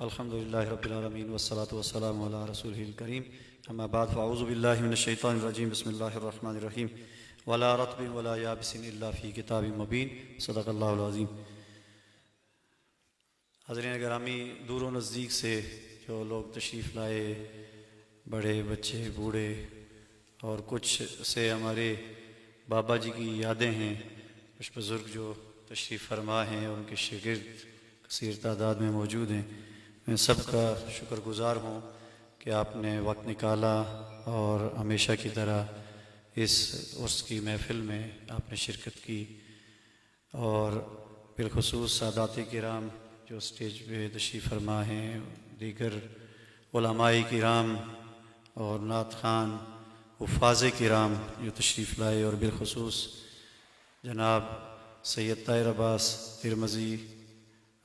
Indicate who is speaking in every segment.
Speaker 1: الحمدللہ رب العالمین والصلاة والسلام علی رسولہ الکریم اما بعد فاعوذ باللہ من الشیطان الرجیم بسم اللہ الرحمن الرحیم ولا رطب ولا یابس الا فی کتاب مبین صدق اللہ العظیم۔ حضرین گرامی، دور و نزدیک سے جو لوگ تشریف لائے، بڑے بچے بوڑھے، اور کچھ سے ہمارے بابا جی کی یادیں ہیں، کچھ بزرگ جو تشریف فرما ہیں اور ان کے شاگرد کثیر تعداد میں موجود ہیں، میں سب کا شکر گزار ہوں کہ آپ نے وقت نکالا اور ہمیشہ کی طرح اس عرس کی محفل میں آپ نے شرکت کی، اور بالخصوص سادات کرام جو اسٹیج پہ تشریف فرما ہیں، دیگر علماء کرام اور نعت خوان حفاظ کرام جو تشریف لائے، اور بالخصوص جناب سید طاہر عباس ترمذی،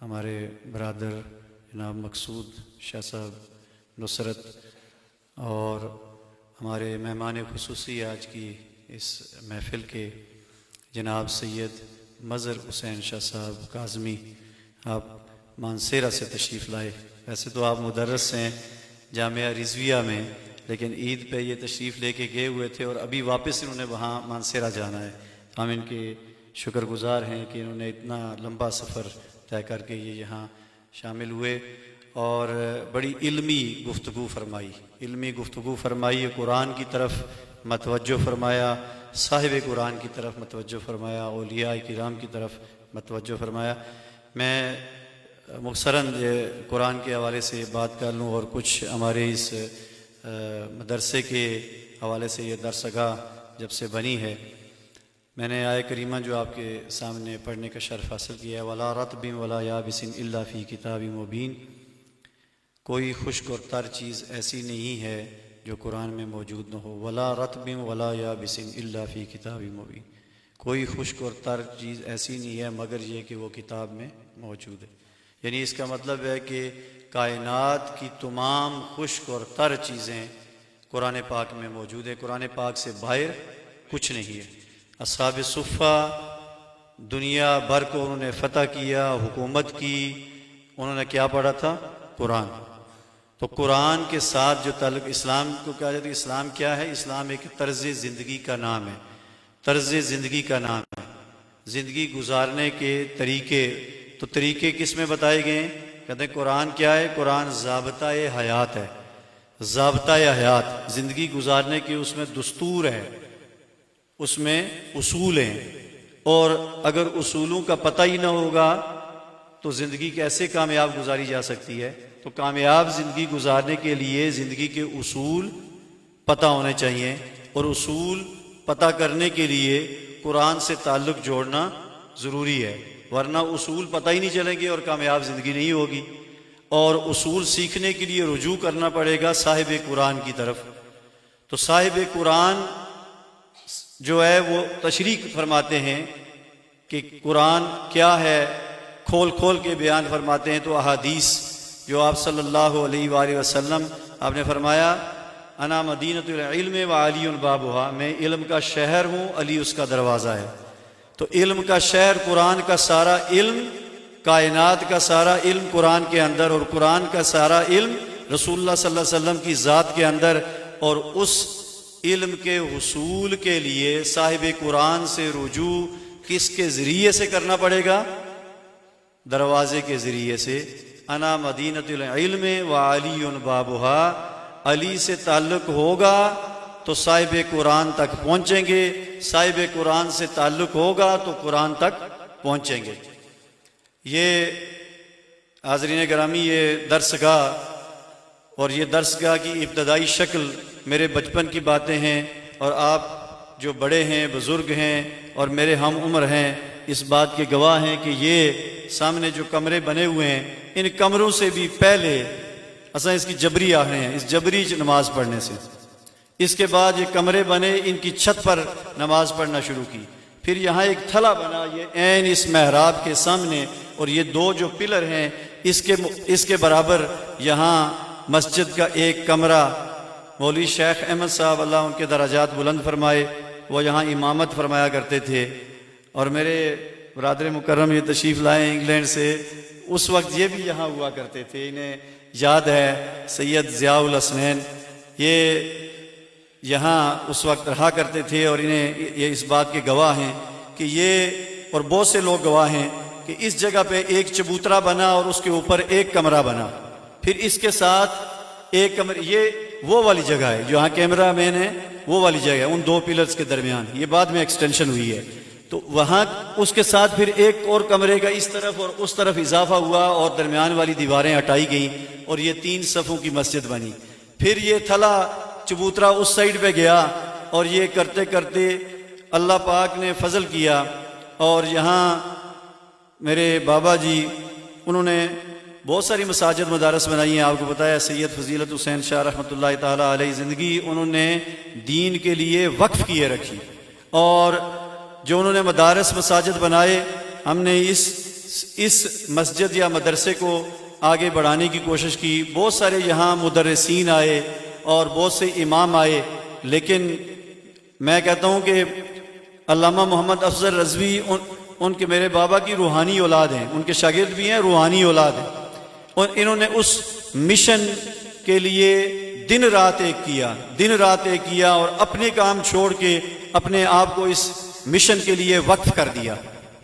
Speaker 1: ہمارے برادر جناب مقصود شاہ صاحب نصرت، اور ہمارے مہمان خصوصی آج کی اس محفل کے جناب سید مظہر حسین شاہ صاحب کاظمی، آپ مانسیرہ سے تشریف لائے۔ ویسے تو آپ مدرس ہیں جامعہ رضویہ میں، لیکن عید پہ یہ تشریف لے کے گئے ہوئے تھے اور ابھی واپس انہوں نے وہاں مانسیرہ جانا ہے۔ ہم ان کے شکر گزار ہیں کہ انہوں نے اتنا لمبا سفر طے کر کے یہ یہاں شامل ہوئے اور بڑی علمی گفتگو فرمائی، قرآن کی طرف متوجہ فرمایا، صاحب قرآن کی طرف متوجہ فرمایا، اولیاء کرام کی طرف متوجہ فرمایا۔ میں مختصراً قرآن کے حوالے سے بات کر لوں، اور کچھ ہمارے اس مدرسے کے حوالے سے یہ درسگاہ جب سے بنی ہے، میں نے آیہ کریمہ جو آپ کے سامنے پڑھنے کا شرف حاصل کیا ہے، وَلَا رَطْبٍ وَلَا يَابِسٍ إِلَّا فِي كِتَابٍ مُبِينٍ، کوئی خشک اور تر چیز ایسی نہیں ہے جو قرآن میں موجود نہ ہو۔ وَلَا رَطْبٍ وَلَا يَابِسٍ إِلَّا فِي كِتَابٍ مُبِينٍ، کوئی خشک اور تر چیز ایسی نہیں ہے مگر یہ کہ وہ کتاب میں موجود ہے۔ یعنی اس کا مطلب ہے کہ کائنات کی تمام خشک اور تر چیزیں قرآن پاک میں موجود ہیں، قرآن پاک سے باہر کچھ نہیں ہے۔ اصحاب صفہ دنیا بھر کو انہوں نے فتح کیا، حکومت کی، انہوں نے کیا پڑھا تھا؟ قرآن۔ تو قرآن کے ساتھ جو تعلق اسلام کو کہا جاتا ہے، اسلام کیا ہے؟ اسلام ایک طرز زندگی کا نام ہے، طرز زندگی کا نام ہے، زندگی گزارنے کے طریقے۔ تو طریقے کس میں بتائے گئے ہیں؟ کہتے ہیں قرآن کیا ہے؟ قرآن ضابطۂ حیات ہے، ضابطۂ حیات، زندگی گزارنے کے اس میں دستور ہے، اس میں اصول ہیں، اور اگر اصولوں کا پتہ ہی نہ ہوگا تو زندگی کیسے کامیاب گزاری جا سکتی ہے؟ تو کامیاب زندگی گزارنے کے لیے زندگی کے اصول پتہ ہونے چاہیے، اور اصول پتہ کرنے کے لیے قرآن سے تعلق جوڑنا ضروری ہے، ورنہ اصول پتہ ہی نہیں چلیں گے اور کامیاب زندگی نہیں ہوگی۔ اور اصول سیکھنے کے لیے رجوع کرنا پڑے گا صاحب قرآن کی طرف۔ تو صاحب قرآن جو ہے وہ تشریح فرماتے ہیں کہ قرآن کیا ہے، کھول کھول کے بیان فرماتے ہیں۔ تو احادیث جو آپ صلی اللہ علیہ وآلہ وسلم آپ نے فرمایا، انا مدینۃ العلم وعلی بابھا، میں علم کا شہر ہوں، علی اس کا دروازہ ہے۔ تو علم کا شہر، قرآن کا سارا علم، کائنات کا سارا علم قرآن کے اندر، اور قرآن کا سارا علم رسول اللہ صلی اللہ علیہ وسلم کی ذات کے اندر۔ اور اس علم کے حصول کے لیے صاحب قرآن سے رجوع کس کے ذریعے سے کرنا پڑے گا؟ دروازے کے ذریعے سے۔ انا مدینۃ العلم وعلی بابھا، علی سے تعلق ہوگا تو صاحب قرآن تک پہنچیں گے، صاحب قرآن سے تعلق ہوگا تو قرآن تک پہنچیں گے۔ یہ حاضرین گرامی، یہ درسگاہ، اور یہ درسگاہ کی ابتدائی شکل میرے بچپن کی باتیں ہیں، اور آپ جو بڑے ہیں، بزرگ ہیں اور میرے ہم عمر ہیں، اس بات کے گواہ ہیں کہ یہ سامنے جو کمرے بنے ہوئے ہیں، ان کمروں سے بھی پہلے اصلا اس کی جبری آ رہے ہیں، اس جبری نماز پڑھنے سے۔ اس کے بعد یہ کمرے بنے، ان کی چھت پر نماز پڑھنا شروع کی، پھر یہاں ایک تھلا بنا، یہ عین اس محراب کے سامنے، اور یہ دو جو پلر ہیں اس کے برابر یہاں مسجد کا ایک کمرہ۔ مولوی شیخ احمد صاحب، اللہ ان کے درجات بلند فرمائے، وہ یہاں امامت فرمایا کرتے تھے، اور میرے برادر مکرم یہ تشریف لائے انگلینڈ سے، اس وقت یہ بھی یہاں ہوا کرتے تھے. انہیں یاد ہے سید ضیاء الحسنین یہ یہاں اس وقت رہا کرتے تھے، اور انہیں یہ اس بات کے گواہ ہیں کہ یہ اور بہت سے لوگ گواہ ہیں کہ اس جگہ پہ ایک چبوترا بنا اور اس کے اوپر ایک کمرہ بنا، پھر اس کے ساتھ ایک کمرہ. یہ وہ والی جگہ ہے جہاں کیمرہ مین ہے، وہ والی جگہ ہے ان دو پلرز کے درمیان. یہ بعد میں ایکسٹینشن ہوئی ہے. تو وہاں اس کے ساتھ پھر ایک اور کمرے کا اس طرف اور اس طرف اضافہ ہوا اور درمیان والی دیواریں ہٹائی گئیں اور یہ 3 صفوں کی مسجد بنی. پھر یہ تھلا چبوترا اس سائیڈ پہ گیا اور یہ کرتے کرتے اللہ پاک نے فضل کیا اور یہاں میرے بابا جی انہوں نے بہت ساری مساجد مدارس بنائی ہیں. آپ کو بتایا سید فضیلت حسین شاہ رحمۃ اللہ تعالیٰ علیہ زندگی انہوں نے دین کے لیے وقف کیے رکھی، اور جو انہوں نے مدارس مساجد بنائے ہم نے اس مسجد یا مدرسے کو آگے بڑھانے کی کوشش کی. بہت سارے یہاں مدرسین آئے اور بہت سے امام آئے، لیکن میں کہتا ہوں کہ علامہ محمد افضل رضوی ان کے میرے بابا کی روحانی اولاد ہیں، ان کے شاگرد بھی ہیں، روحانی اولاد ہیں، اور انہوں نے اس مشن کے لیے دن رات ایک کیا اور اپنے کام چھوڑ کے اپنے آپ کو اس مشن کے لیے وقف کر دیا.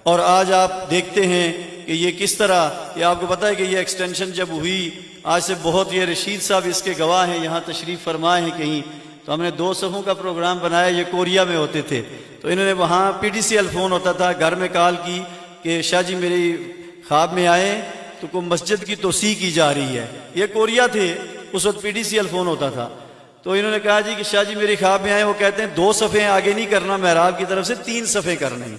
Speaker 1: اور آج آپ دیکھتے ہیں کہ یہ کس طرح، یہ آپ کو پتہ ہے کہ یہ ایکسٹینشن جب ہوئی آج سے بہت، یہ رشید صاحب اس کے گواہ ہیں، یہاں تشریف فرمائے ہیں کہیں، تو ہم نے 2 صفوں کا پروگرام بنایا. یہ کوریا میں ہوتے تھے تو انہوں نے وہاں PDCL فون ہوتا تھا، گھر میں کال کی کہ شاہ جی میری خواب میں آئے تو کوئی مسجد کی توسیع کی جا رہی ہے. یہ کوریا تھے، اس وقت PDCL فون ہوتا تھا. تو انہوں نے کہا جی کہ شاہ جی میری خواب میں آئے، وہ کہتے ہیں 2 صفیں آگے نہیں کرنا محراب کی طرف سے، 3 صفیں کرنے ہیں.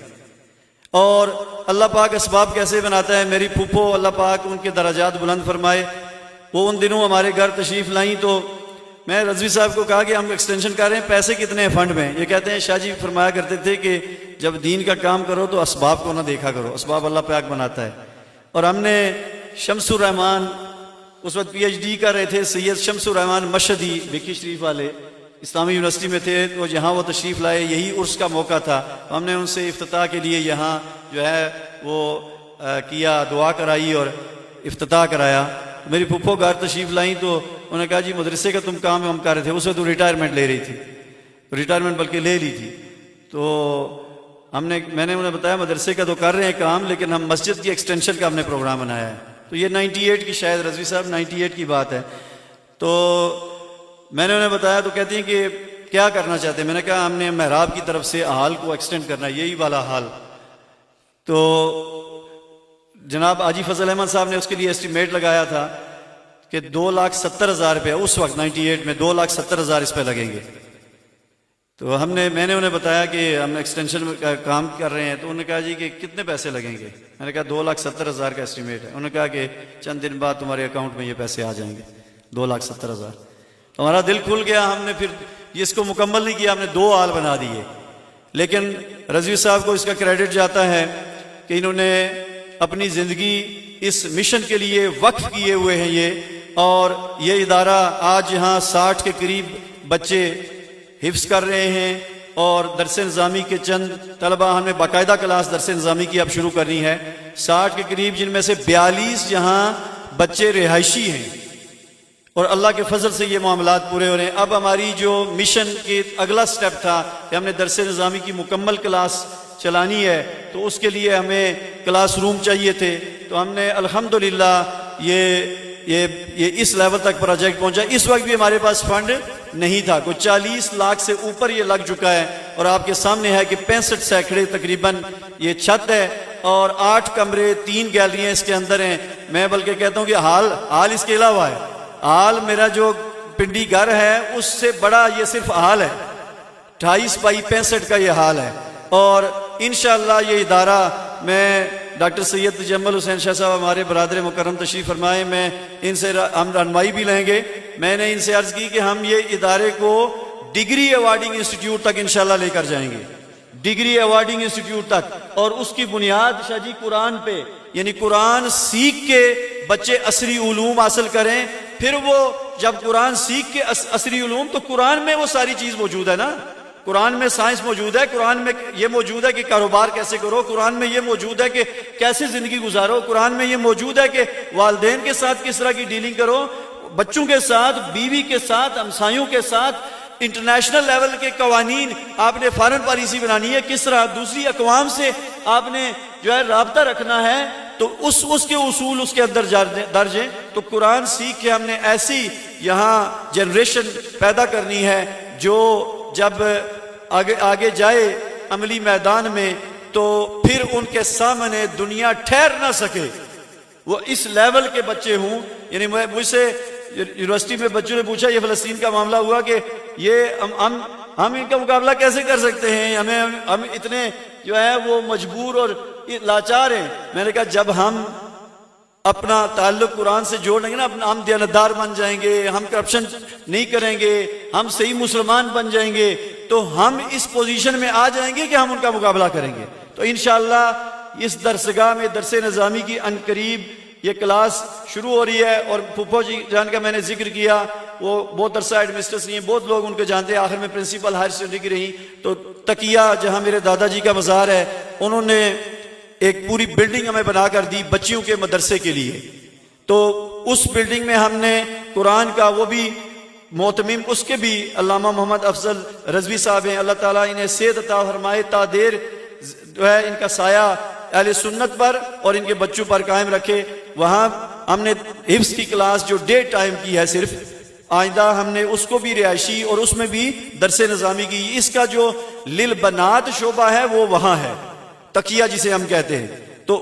Speaker 1: اور اللہ پاک اسباب کیسے بناتا ہے. میری پھوپھو اللہ پاک ان کے درجات بلند فرمائے، وہ ان دنوں ہمارے گھر تشریف لائیں تو میں رضوی صاحب کو کہا کہ ہم ایکسٹینشن کر رہے ہیں، پیسے کتنے ہیں فنڈ میں. یہ کہتے ہیں شاہ جی فرمایا کرتے تھے کہ جب دین کا کام کرو تو اسباب کو نہ دیکھا کرو، اسباب اللہ پاک بناتا ہے. اور ہم نے شمس الرحمان اس وقت PhD کر رہے تھے، سید شمس الرحمان مشہدی بکی شریف والے اسلامی یونیورسٹی میں تھے، تو جہاں وہ تشریف لائے یہی عرس کا موقع تھا. ہم نے ان سے افتتاح کے لیے یہاں جو ہے وہ کیا، دعا کرائی اور افتتاح کرایا. میری پھپھو گھر تشریف لائیں تو انہوں نے کہا جی مدرسے کا تم کام ہم کر رہے تھے. اس وقت تو ریٹائرمنٹ لے رہی تھی، ریٹائرمنٹ بلکہ لے لی تھی. تو میں نے انہیں بتایا مدرسے کا تو کر رہے ہیں کام، لیکن ہم مسجد کی ایکسٹینشن کا ہم نے پروگرام بنایا ہے. تو یہ 98 کی شاید رضوی صاحب 98 کی بات ہے. تو میں نے انہیں بتایا تو کہتی ہیں کہ کیا کرنا چاہتے ہیں. میں نے کہا ہم نے محراب کی طرف سے ہال کو ایکسٹینڈ کرنا ہے، یہی والا ہال. تو جناب حاجی فضل احمد صاحب نے اس کے لیے اسٹیمیٹ لگایا تھا کہ 2,70,000 روپے، اس وقت 98 میں 2,70,000 اس پہ لگیں گے. تو میں نے انہیں بتایا کہ ہم ایکسٹینشن کا کام کر رہے ہیں. تو انہوں نے کہا جی کہ کتنے پیسے لگیں گے. میں نے کہا 2,70,000 کا اسٹیمیٹ ہے. انہوں نے کہا کہ چند دن بعد تمہارے اکاؤنٹ میں یہ پیسے آ جائیں گے 2,70,000. ہمارا دل کھل گیا. ہم نے پھر اس کو مکمل نہیں کیا، ہم نے 2 ہال بنا دیے. لیکن رضوی صاحب کو اس کا کریڈٹ جاتا ہے کہ انہوں نے اپنی زندگی اس مشن کے لیے وقف کیے ہوئے ہیں یہ. اور یہ ادارہ آج یہاں 60 کے قریب بچے حفظ کر رہے ہیں، اور درس نظامی کے چند طلبہ ہم نے باقاعدہ کلاس درس نظامی کی اب شروع کرنی ہے. 60 کے قریب، جن میں سے 42 یہاں بچے رہائشی ہیں، اور اللہ کے فضل سے یہ معاملات پورے ہو رہے ہیں. اب ہماری جو مشن کے اگلا سٹیپ تھا کہ ہم نے درس نظامی کی مکمل کلاس چلانی ہے، تو اس کے لیے ہمیں کلاس روم چاہیے تھے. تو ہم نے الحمدللہ یہ اس لیول تک پروجیکٹ پہنچا. اس وقت بھی ہمارے پاس فنڈ نہیں تھا، کوئی 40 لاکھ سے اوپر یہ لگ چکا ہے. اور آپ کے سامنے ہے کہ 65 سینکڑے تقریباً یہ چھت ہے، اور 8 کمرے 3 گیلریاں اس کے اندر ہیں. میں بلکہ کہتا ہوں کہ حال اس کے علاوہ ہے. حال میرا جو پنڈی گھر ہے اس سے بڑا یہ صرف حال ہے. 28 بائی 65 کا یہ حال ہے. اور انشاءاللہ یہ ادارہ، میں ڈاکٹر سید تجمل حسین شاہ صاحب ہمارے برادر مکرم تشریف فرمائے، میں ان سے ہم رہنمائی بھی لیں گے. میں نے ان سے عرض کی کہ ہم یہ ادارے کو ڈگری ایوارڈنگ انسٹیٹیوٹ تک انشاءاللہ لے کر جائیں گے، ڈگری ایوارڈنگ انسٹیٹیوٹ تک. اور اس کی بنیاد شاہ جی قرآن پہ، یعنی قرآن سیکھ کے بچے عصری علوم حاصل کریں. پھر وہ جب قرآن سیکھ کے عصری علوم، تو قرآن میں وہ ساری چیز موجود ہے نا. قرآن میں سائنس موجود ہے، قرآن میں یہ موجود ہے کہ کاروبار کیسے کرو، قرآن میں یہ موجود ہے کہ کیسے زندگی گزارو، قرآن میں یہ موجود ہے کہ والدین کے ساتھ کس طرح کی ڈیلنگ کرو، بچوں کے ساتھ، بیوی کے ساتھ، ہمسایوں کے ساتھ، انٹرنیشنل لیول کے قوانین آپ نے فارن پالیسی بنانی ہے، کس طرح دوسری اقوام سے آپ نے جو ہے رابطہ رکھنا ہے، تو اس کے اصول اس کے اندر درج ہیں۔ تو قرآن سیکھ کے ہم نے ایسی یہاں جنریشن پیدا کرنی ہے جو جب آگے جائے عملی میدان میں تو پھر ان کے سامنے دنیا ٹھہر نہ سکے، وہ اس لیول کے بچے ہوں۔ یعنی مجھ سے یونیورسٹی میں بچوں نے پوچھا یہ فلسطین کا معاملہ ہوا کہ یہ ہم ان کا مقابلہ کیسے کر سکتے ہیں، ہم اتنے جو ہے وہ مجبور اور لاچار ہیں۔ میں نے کہا جب ہم اپنا تعلق قرآن سے جوڑ لیں گے نا، ہم دیانتدار بن جائیں گے، ہم کرپشن نہیں کریں گے، ہم صحیح مسلمان بن جائیں گے، تو ہم اس پوزیشن میں آ جائیں گے کہ ہم ان کا مقابلہ کریں گے۔ تو انشاءاللہ اس درسگاہ میں درس نظامی کی ان قریب یہ کلاس شروع ہو رہی ہے، اور پھپھو جی جان کا میں نے ذکر کیا، وہ بہت عرصہ ایڈمنسٹریٹر رہی ہیں، بہت لوگ ان کو جانتے ہیں، آخر میں پرنسپل ہائر سیکنڈری کی رہی۔ تو تقیہ جہاں میرے دادا جی کا مزار ہے، انہوں نے ایک پوری بلڈنگ ہمیں بنا کر دی بچیوں کے مدرسے کے لیے۔ تو اس بلڈنگ میں ہم نے قرآن کا وہ بھی محتمم، اس کے بھی علامہ محمد افضل رضوی صاحب ہیں، اللہ تعالیٰ انہیں صحت عطا فرمائے، تا دیر جو ہے ان کا سایہ اہل سنت پر اور ان کے بچوں پر قائم رکھے۔ وہاں ہم نے حفظ کی کلاس جو ڈے ٹائم کی ہے صرف، آئندہ ہم نے اس کو بھی رہائشی اور اس میں بھی درس نظامی کی۔ اس کا جو للبنات شعبہ ہے وہ وہاں ہے، تقیہ جسے ہم کہتے ہیں، تو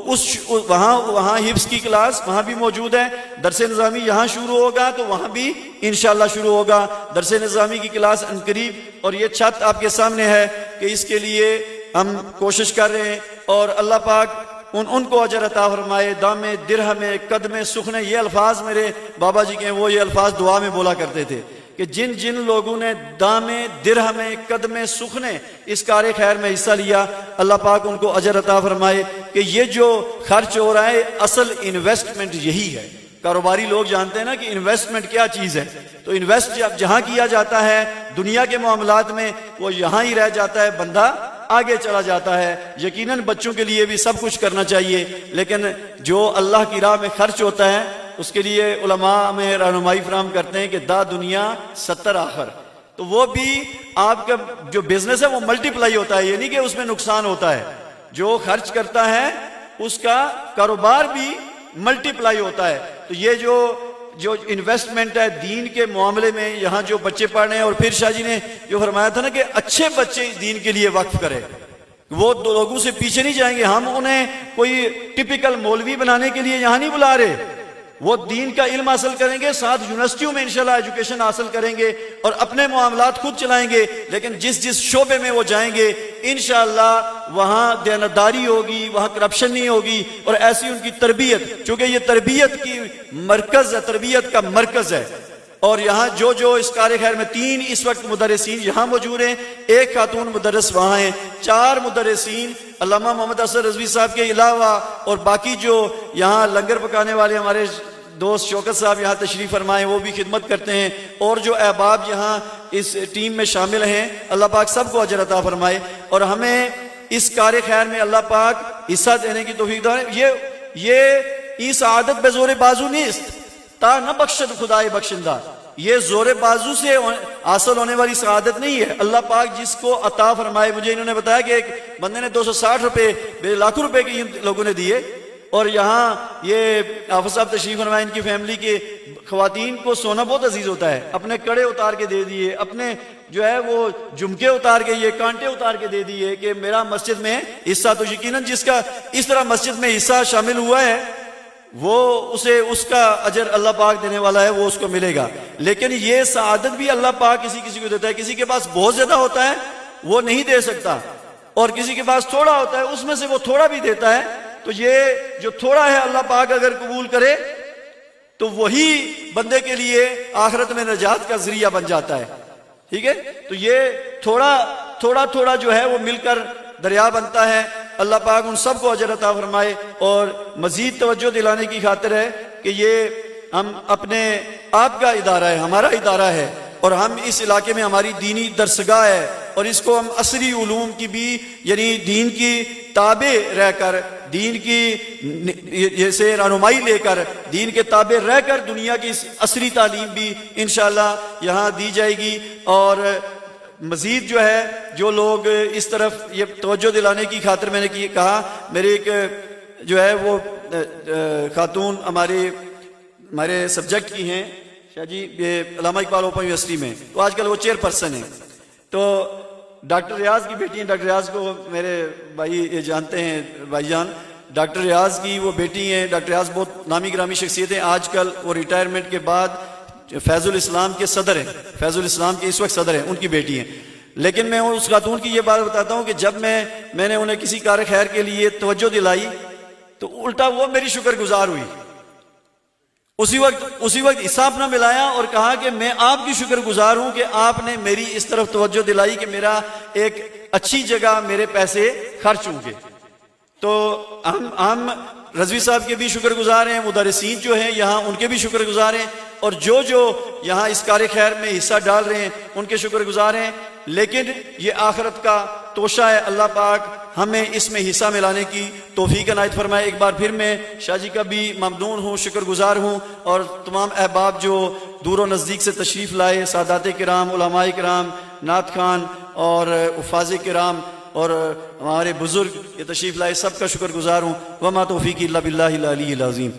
Speaker 1: وہاں حفظ کی کلاس وہاں بھی موجود ہے، درس نظامی یہاں شروع ہوگا تو وہاں بھی انشاءاللہ شروع ہوگا درس نظامی کی کلاس عنقریب۔ اور یہ چھت آپ کے سامنے ہے کہ اس کے لیے ہم کوشش کر رہے ہیں، اور اللہ پاک ان کو اجر عطا فرمائے۔ دام درہم قدم سخنے، یہ الفاظ میرے بابا جی کے ہیں، وہ یہ الفاظ دعا میں بولا کرتے تھے کہ جن جن لوگوں نے دام درہم قدم سخنے اس کار خیر میں حصہ لیا، اللہ پاک ان کو اجر عطا فرمائے کہ یہ جو خرچ ہو رہا ہے اصل انویسٹمنٹ یہی ہے۔ کاروباری لوگ جانتے ہیں نا کہ انویسٹمنٹ کیا چیز ہے، تو انویسٹ جب جہاں کیا جاتا ہے دنیا کے معاملات میں وہ یہاں ہی رہ جاتا ہے، بندہ آگے چلا جاتا ہے۔ یقیناً بچوں کے لیے بھی سب کچھ کرنا چاہیے، لیکن جو اللہ کی راہ میں خرچ ہوتا ہے اس کے لیے علماء ہمیں رہنمائی فراہم کرتے ہیں کہ دا دنیا 70 آخر، تو وہ بھی آپ کا جو بزنس ہے وہ ملٹی پلائی ہوتا ہے، یہ نہیں کہ اس میں نقصان ہوتا ہے۔ جو خرچ کرتا ہے اس کا کاروبار بھی ملٹی پلائی ہوتا ہے۔ تو یہ جو انویسٹمنٹ ہے دین کے معاملے میں، یہاں جو بچے پڑھ رہے ہیں، اور پھر شاہ جی نے جو فرمایا تھا نا کہ اچھے بچے دین کے لیے وقف کرے، وہ دو لوگوں سے پیچھے نہیں جائیں گے۔ ہم انہیں کوئی ٹپیکل مولوی بنانے کے لیے یہاں نہیں بلا رہے، وہ دین کا علم حاصل کریں گے، ساتھ یونیورسٹیوں میں انشاءاللہ ایجوکیشن حاصل کریں گے اور اپنے معاملات خود چلائیں گے، لیکن جس شعبے میں وہ جائیں گے انشاءاللہ وہاں دیانتداری ہوگی، وہاں کرپشن نہیں ہوگی، اور ایسی ان کی تربیت، چونکہ یہ تربیت کی مرکز ہے، تربیت کا مرکز ہے۔ اور یہاں جو اس کار خیر میں 3 اس وقت مدرسین یہاں موجود ہیں، 1 خاتون مدرس وہاں ہیں، 4 مدرسین علامہ محمد افضل رضوی صاحب کے علاوہ، اور باقی جو یہاں لنگر پکانے والے ہمارے دوست شوکت صاحب یہاں تشریف فرمائے، وہ بھی خدمت کرتے ہیں، اور جو احباب یہاں اس ٹیم میں شامل ہیں، اللہ پاک سب کو اجر عطا فرمائے، اور ہمیں اس کار خیر میں اللہ پاک حصہ دینے کی توفیق دے۔ یہ سعادت بے زور بازو نیست تا نہ بخشد خدائے بخشندہ، یہ زور بازو سے حاصل ہونے والی سعادت نہیں ہے، اللہ پاک جس کو عطا فرمائے۔ مجھے انہوں نے بتایا کہ ایک بندے نے 260 روپے لاکھوں روپے کی لوگوں نے دیے، اور یہاں یہ حافظ صاحب تشریف فرمائے، ان کی فیملی کے خواتین کو سونا بہت عزیز ہوتا ہے، اپنے کڑے اتار کے دے دیے، اپنے جو ہے وہ جھمکے اتار کے، یہ کانٹے اتار کے دے دیے کہ میرا مسجد میں حصہ۔ تو یقیناً جس کا اس طرح مسجد میں حصہ شامل ہوا ہے وہ اس کا اجر اللہ پاک دینے والا ہے، وہ اس کو ملے گا۔ لیکن یہ سعادت بھی اللہ پاک کسی کو دیتا ہے، کسی کے پاس بہت زیادہ ہوتا ہے وہ نہیں دے سکتا، اور کسی کے پاس تھوڑا ہوتا ہے اس میں سے وہ تھوڑا بھی دیتا ہے۔ تو یہ جو تھوڑا ہے اللہ پاک اگر قبول کرے تو وہی بندے کے لیے آخرت میں نجات کا ذریعہ بن جاتا ہے، ٹھیک ہے۔ تو یہ تھوڑا جو ہے وہ مل کر دریا بنتا ہے۔ اللہ پاک ان سب کو اجر عطا فرمائے، اور مزید توجہ دلانے کی خاطر ہے کہ یہ ہم اپنے آپ کا ادارہ ہے، ہمارا ادارہ ہے، اور ہم اس علاقے میں ہماری دینی درسگاہ ہے، اور اس کو ہم عصری علوم کی بھی یعنی دین کی تابع رہ کر، دین کی جیسے رہنمائی لے کر، دین کے تابع رہ کر دنیا کی عصری تعلیم بھی انشاءاللہ یہاں دی جائے گی۔ اور مزید جو ہے جو لوگ اس طرف یہ توجہ دلانے کی خاطر میں نے کہا، میرے ایک جو ہے وہ خاتون ہمارے سبجیکٹ کی ہیں شاہ جی، یہ علامہ اقبال اوپن یونیورسٹی میں، تو آج کل وہ چیئر پرسن ہیں، تو ڈاکٹر ریاض کی بیٹی ہیں، ڈاکٹر ریاض کو میرے بھائی یہ جانتے ہیں، بھائی جان ڈاکٹر ریاض کی وہ بیٹی ہیں۔ ڈاکٹر ریاض بہت نامی گرامی شخصیت ہیں، آج کل وہ ریٹائرمنٹ کے بعد فیض الاسلام کے صدر ہیں، فیض الاسلام کے اس وقت صدر ہیں، ان کی بیٹی ہیں۔ لیکن میں اس خاتون کی یہ بات بتاتا ہوں کہ جب میں نے انہیں کسی کار خیر کے لیے توجہ دلائی تو الٹا وہ میری شکر گزار ہوئی، اسی وقت حصہ اپنا ملایا اور کہا کہ میں آپ کی شکر گزار ہوں کہ آپ نے میری اس طرف توجہ دلائی کہ میرا ایک اچھی جگہ میرے پیسے خرچ ہوں گے۔ تو ہم رضوی صاحب کے بھی شکر گزار ہیں، مدرسین جو ہیں یہاں ان کے بھی شکر گزار ہیں، اور جو یہاں اس کار خیر میں حصہ ڈال رہے ہیں ان کے شکر گزار ہیں۔ لیکن یہ آخرت کا توشہ ہے، اللہ پاک ہمیں اس میں حصہ ملانے کی توفیق عنایت فرمائے۔ ایک بار پھر میں شاہ جی کا بھی ممنون ہوں، شکر گزار ہوں، اور تمام احباب جو دور و نزدیک سے تشریف لائے، سادات کرام، علماء کرام، نعت خان اور حفاظ کرام اور ہمارے بزرگ یہ تشریف لائے، سب کا شکر گزار ہوں۔ وما توفیقی الا باللہ العلی العظیم۔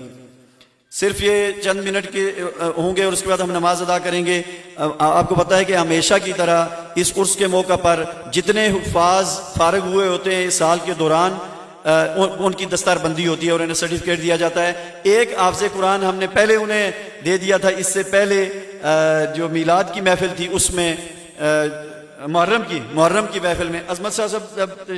Speaker 1: صرف یہ چند منٹ کے ہوں گے اور اس کے بعد ہم نماز ادا کریں گے۔ آپ کو پتہ ہے کہ ہمیشہ کی طرح اس عرس کے موقع پر جتنے حفاظ فارغ ہوئے ہوتے ہیں اس سال کے دوران ان کی دستار بندی ہوتی ہے اور انہیں سرٹیفکیٹ دیا جاتا ہے۔ ایک حافظ قرآن ہم نے پہلے انہیں دے دیا تھا، اس سے پہلے جو میلاد کی محفل تھی اس میں محرم کی محفل میں عظمت صاحب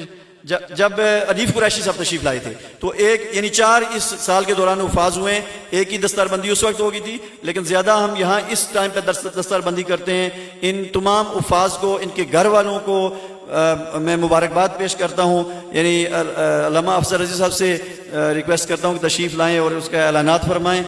Speaker 1: جب عریف قریشی صاحب تشریف لائے تھے تو ایک یعنی 4 اس سال کے دوران حفاظ ہوئے ہیں۔ ایک ہی دستار بندی اس وقت ہو گئی تھی، لیکن زیادہ ہم یہاں اس ٹائم پہ دستار بندی کرتے ہیں۔ ان تمام حفاظ کو، ان کے گھر والوں کو میں مبارکباد پیش کرتا ہوں، یعنی علامہ افسر رضی صاحب سے ریکویسٹ کرتا ہوں کہ تشریف لائیں اور اس کا اعلانات فرمائیں۔